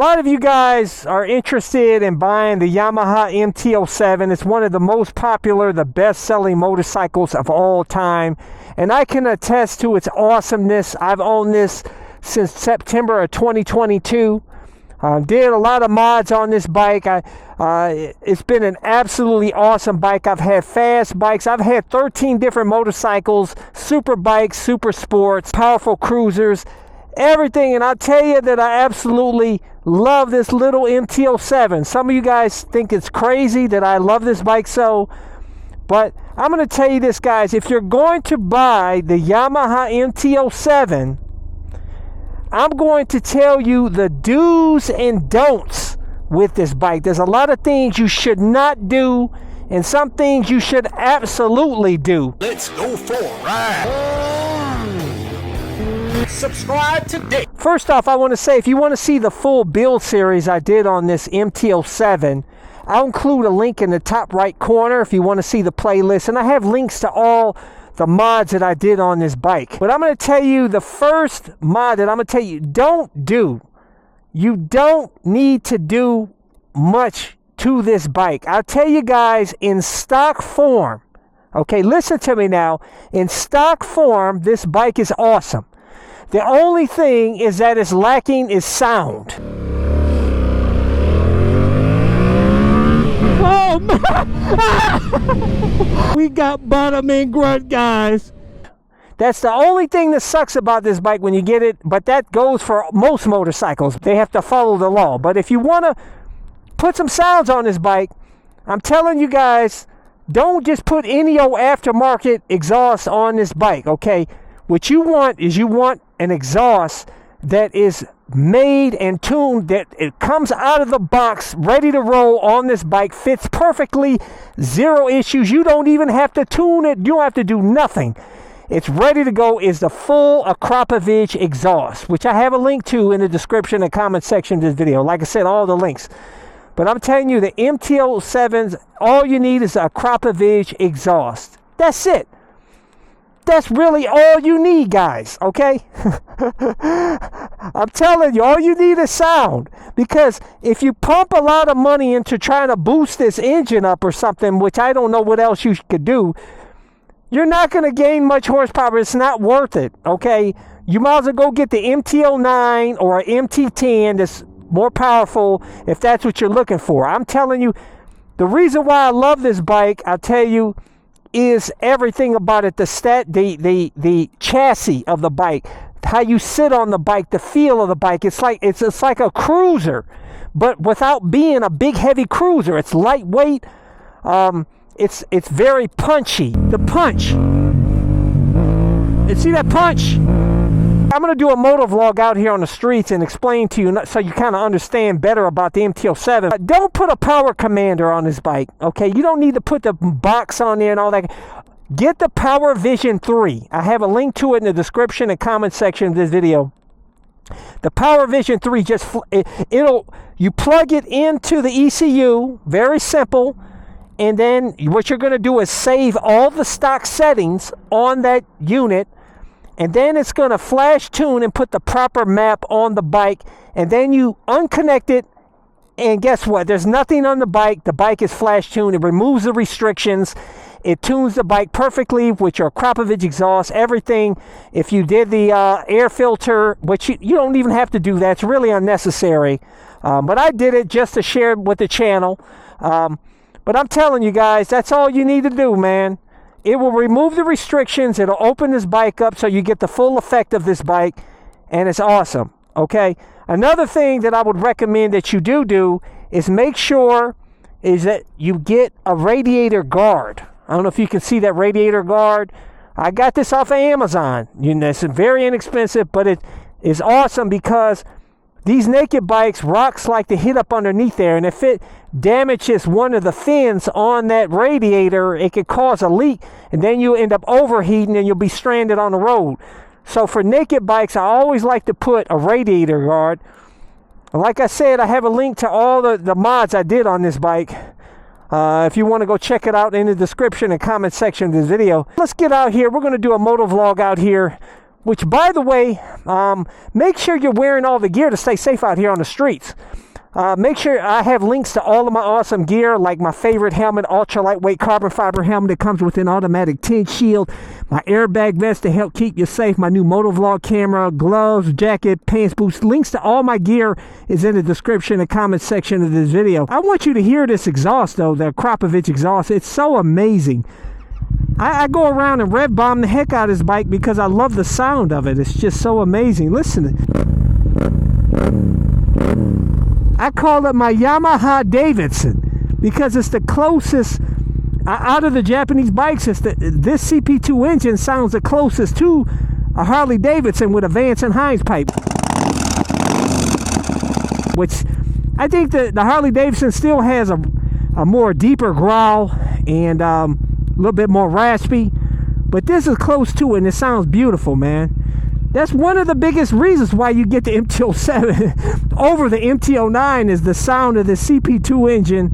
lot of you guys are interested in buying the Yamaha MT-07. It's one of the most popular, the best-selling motorcycles of all time. And I can attest to its awesomeness. I've owned this since September of 2022. Did a lot of mods on this bike. It's been an absolutely awesome bike. I've had fast bikes. I've had 13 different motorcycles, super bikes, super sports, powerful cruisers, everything. And I'll tell you that I absolutely love this little MT-07. Some of you guys think it's crazy that I love this bike so, but I'm going to tell you this, guys. If you're going to buy the Yamaha MT-07, I'm going to tell you the do's and don'ts with this bike. There's a lot of things you should not do and some things you should absolutely do. Let's go for a ride. Subscribe today. First off, I want to say, if you want to see the full build series I did on this MT-07, I'll include a link in the top right corner if you want to see the playlist. And I have links to all the mods that I did on this bike. But I'm going to tell you the first mod that I'm going to tell you don't do. You don't need to do much to this bike. I'll tell you guys, in stock form, okay, listen to me now. In stock form, this bike is awesome. The only thing is that it's lacking is sound. Oh my! We got bottom and grunt, guys. That's the only thing that sucks about this bike when you get it, but that goes for most motorcycles. They have to follow the law. But if you want to put some sounds on this bike, I'm telling you guys, don't just put any old aftermarket exhaust on this bike, okay? What you want is an exhaust that is made and tuned, that it comes out of the box ready to roll on this bike, fits perfectly, zero issues. You don't even have to tune it. You don't have to do nothing. It's ready to go. Is the full Akrapovic exhaust, which I have a link to in the description and comment section of this video. Like I said, all the links. But I'm telling you, the MT-07s, all you need is a Akrapovic exhaust. That's it. That's really all you need, guys, okay? I'm telling you, all you need is sound. Because if you pump a lot of money into trying to boost this engine up or something, which I don't know what else you could do, you're not going to gain much horsepower. It's not worth it, okay? You might as well go get the MT-09 or an MT-10 that's more powerful if that's what you're looking for. I'm telling you, the reason why I love this bike, I'll tell you, is everything about it. The chassis of the bike, how you sit on the bike, the feel of the bike. It's like a cruiser, but without being a big heavy cruiser. It's lightweight. It's very punchy. The punch. You see that punch? I'm going to do a moto vlog out here on the streets and explain to you so you kind of understand better about the MT-07. Don't put a power commander on this bike, okay? You don't need to put the box on there and all that. Get the Power Vision 3. I have a link to it in the description and comment section of this video. The Power Vision 3, you plug it into the ECU, very simple, and then what you're going to do is save all the stock settings on that unit. And then it's going to flash tune and put the proper map on the bike. And then you unconnect it. And guess what? There's nothing on the bike. The bike is flash tuned. It removes the restrictions. It tunes the bike perfectly with your Akrapovic exhaust, everything. If you did the air filter, which you don't even have to do that. It's really unnecessary. But I did it just to share it with the channel. But I'm telling you guys, that's all you need to do, man. It will remove the restrictions. It'll open this bike up so you get the full effect of this bike. And it's awesome, okay? Another thing that I would recommend that you do is make sure is that you get a radiator guard. I don't know if you can see that radiator guard. I got this off of Amazon. You know, it's very inexpensive, but it is awesome because these naked bikes, rocks like to hit up underneath there, and if it damages one of the fins on that radiator, it could cause a leak, and then you end up overheating and you'll be stranded on the road. So for naked bikes, I always like to put a radiator guard. And like I said, I have a link to all the mods I did on this bike. If you want to go check it out in the description and comment section of this video. Let's get out here. We're going to do a moto vlog out here which, by the way, make sure you're wearing all the gear to stay safe out here on the streets. Make sure I have links to all of my awesome gear, like my favorite helmet, ultra lightweight carbon fiber helmet that comes with an automatic tint shield, my airbag vest to help keep you safe, my new motovlog camera, gloves, jacket, pants, boots. Links to all my gear is in the description and comment section of this video. I want you to hear this exhaust, though, the Krapovich exhaust. It's so amazing. I go around and rev bomb the heck out of this bike because I love the sound of it. It's just so amazing. Listen. I call it my Yamaha Davidson because it's the closest out of the Japanese bikes. This CP2 engine sounds the closest to a Harley Davidson with a Vance and Hines pipe, which I think the Harley Davidson still has a more deeper growl and a little bit more raspy, but this is close to it and it sounds beautiful, man. That's one of the biggest reasons why you get the MT-07 over the MT-09 is the sound of the CP2 engine.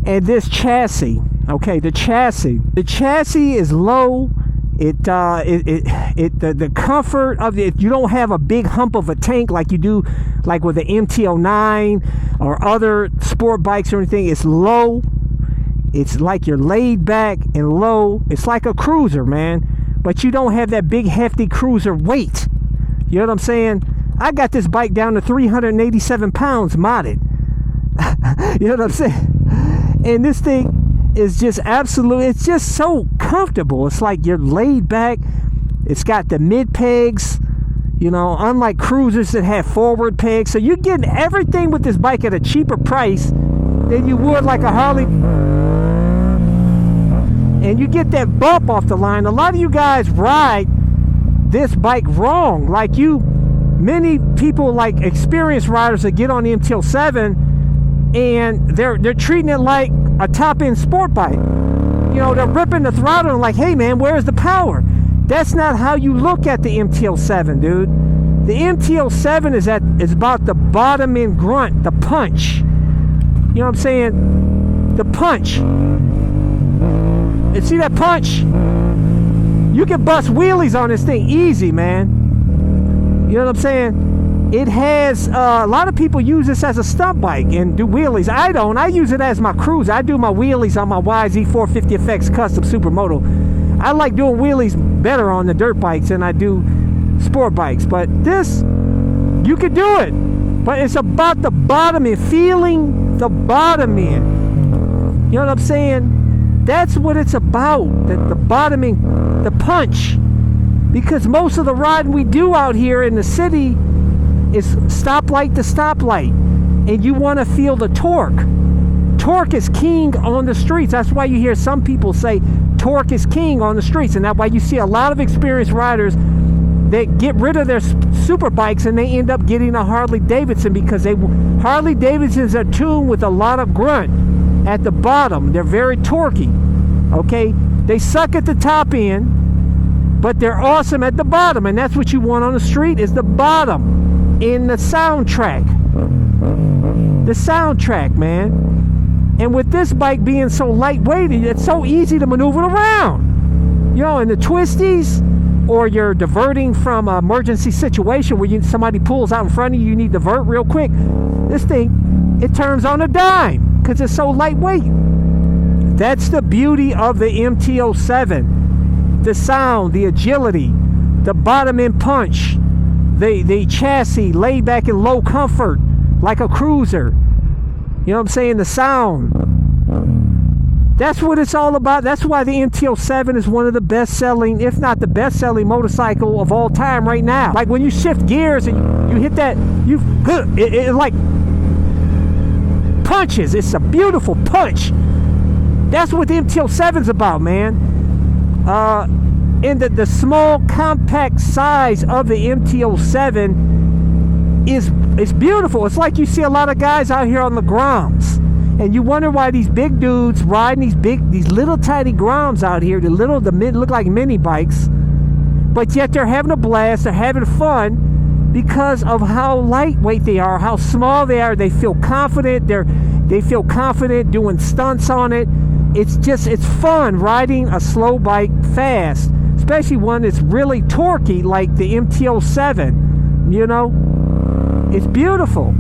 And this chassis, okay, the chassis is low. The comfort of it, you don't have a big hump of a tank like you do like with the MT-09 or other sport bikes or anything. It's low. It's like you're laid back and low. It's like a cruiser, man. But you don't have that big, hefty cruiser weight. You know what I'm saying? I got this bike down to 387 pounds modded. You know what I'm saying? And this thing is just it's just so comfortable. It's like you're laid back. It's got the mid pegs, you know, unlike cruisers that have forward pegs. So you're getting everything with this bike at a cheaper price than you would like a Harley. And you get that bump off the line. A lot of you guys ride this bike wrong. Like many people, like experienced riders that get on the MT-07 and they're treating it like a top-end sport bike. You know, they're ripping the throttle and like, hey man, where's the power? That's not how you look at the MT-07, dude. The MT-07 is about the bottom end grunt, the punch. You know what I'm saying? The punch. And see that punch? You can bust wheelies on this thing easy, man. You know what I'm saying? It has, a lot of people use this as a stunt bike and do wheelies. I don't. I use it as my cruise. I do my wheelies on my YZ450FX Custom Supermoto. I like doing wheelies better on the dirt bikes than I do sport bikes. But this, you can do it. But it's about the bottom end, feeling the bottom end. You know what I'm saying? That's what it's about, the bottoming, the punch. Because most of the riding we do out here in the city is stoplight to stoplight. And you want to feel the torque. Torque is king on the streets. That's why you hear some people say torque is king on the streets. And that's why you see a lot of experienced riders that get rid of their super bikes and they end up getting a Harley Davidson because Harley Davidsons are tuned with a lot of grunt at the bottom. They're very torquey, okay? They suck at the top end, but they're awesome at the bottom, and that's what you want on the street is the bottom in the soundtrack. The soundtrack, man. And with this bike being so lightweight, it's so easy to maneuver around. You know, in the twisties, or you're diverting from an emergency situation where somebody pulls out in front of you, you need to divert real quick. This thing, it turns on a dime because it's so lightweight. That's the beauty of the MT-07. The sound, the agility, the bottom end punch, the chassis laid back in low comfort like a cruiser. You know what I'm saying? The sound. That's what it's all about. That's why the MT-07 is one of the best-selling, if not the best-selling motorcycle of all time right now. Like when you shift gears and you hit that, it like punches. It's a beautiful punch. That's what the MT-07's about, man. And the small, compact size of the MT-07 is beautiful. It's like you see a lot of guys out here on the grounds. And you wonder why these big dudes riding these little tiny Groms out here, the look like mini bikes, but yet they're having a blast, they're having fun because of how lightweight they are, how small they are. They feel confident. They feel confident doing stunts on it. it's fun riding a slow bike fast, especially one that's really torquey like the MT-07. You know, it's beautiful.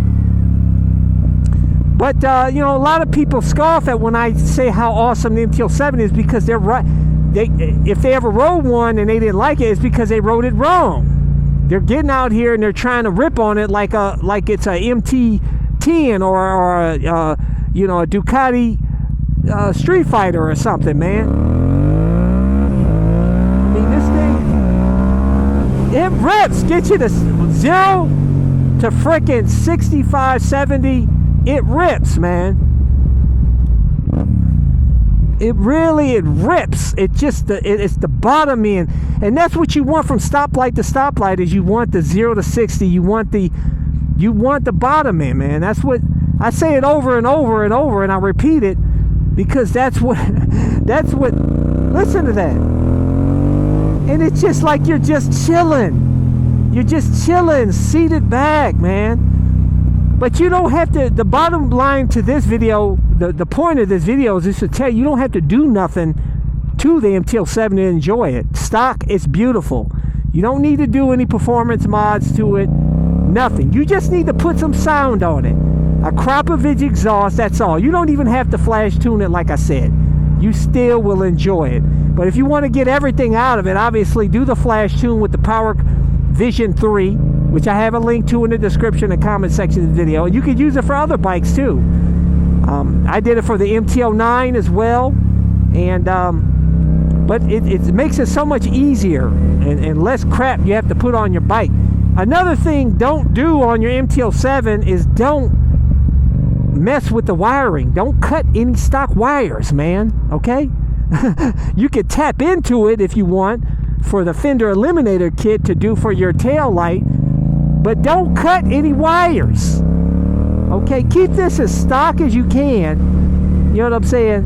But you know, a lot of people scoff at when I say how awesome the MT-07 is, because they're right. If they ever rode one and they didn't like it, it's because they rode it wrong. They're getting out here and they're trying to rip on it like it's a MT-10 or a you know, a Ducati Street Fighter or something, man. I mean, this thing, it rips. Get you to 0 to frickin' 65, 70. It rips, man. It rips. It just it's the bottom end, and that's what you want from stoplight to stoplight. Is you want the 0 to 60. You want the bottom end, man. That's what I say it over and over and over, and I repeat it because that's what listen to that. And it's just like you're just chilling. You're just chilling, seated back, man. But you don't have to, the bottom line to this video, the point of this video is just to tell you, you don't have to do nothing to the MT-07 to enjoy it. Stock, it's beautiful. You don't need to do any performance mods to it. Nothing. You just need to put some sound on it. A Krapovich exhaust, that's all. You don't even have to flash tune it like I said. You still will enjoy it. But if you want to get everything out of it, obviously do the flash tune with the Power Vision 3, which I have a link to in the description and comment section of the video. And you could use it for other bikes too. I did it for the MT-09 as well. And but it makes it so much easier and less crap you have to put on your bike. Another thing don't do on your MT-07 is don't mess with the wiring. Don't cut any stock wires, man. Okay? You could tap into it if you want for the fender eliminator kit to do for your tail light, but don't cut any wires. Okay? Keep this as stock as you can. You know what I'm saying?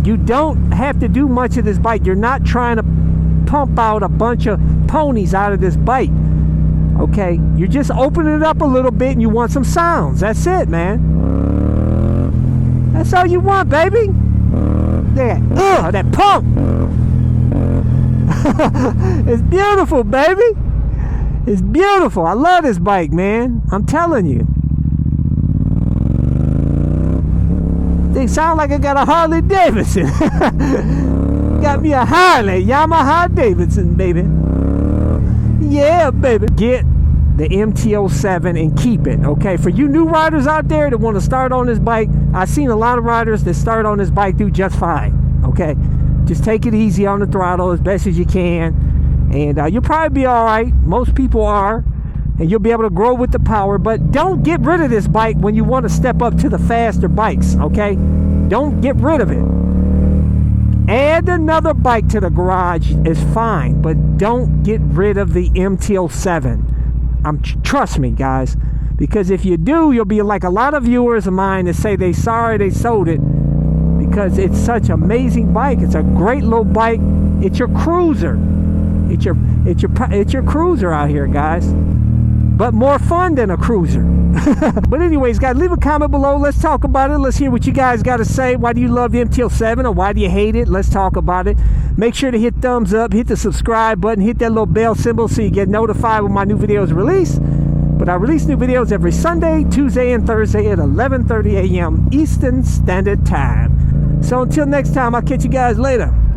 You don't have to do much of this bike. You're not trying to pump out a bunch of ponies out of this bike. Okay, you're just opening it up a little bit and you want some sounds. That's it, man. That's all you want, baby. That pump. It's beautiful, baby. It's beautiful. I love this bike, man. I'm telling you. They sound like I got a Harley Davidson. Got me a Harley, Yamaha Davidson, baby. Yeah, baby. Get the MT-07 and keep it, okay? For you new riders out there that want to start on this bike, I've seen a lot of riders that start on this bike do just fine, okay? Just take it easy on the throttle as best as you can, and you'll probably be all right. Most people are, and you'll be able to grow with the power, but don't get rid of this bike when you want to step up to the faster bikes, okay? Don't get rid of it. Add another bike to the garage is fine, but don't get rid of the MT-07. Trust me, guys, because if you do, you'll be like a lot of viewers of mine that say they sorry they sold it because it's such an amazing bike. It's a great little bike. It's your cruiser. It's your cruiser out here, guys. But more fun than a cruiser. But anyways, guys, leave a comment below. Let's talk about it. Let's hear what you guys got to say. Why do you love the MT-07 or why do you hate it? Let's talk about it. Make sure to hit thumbs up, hit the subscribe button, hit that little bell symbol so you get notified when my new videos release. But I release new videos every Sunday, Tuesday, and Thursday at 11:30 a.m. Eastern Standard Time. So until next time, I'll catch you guys later.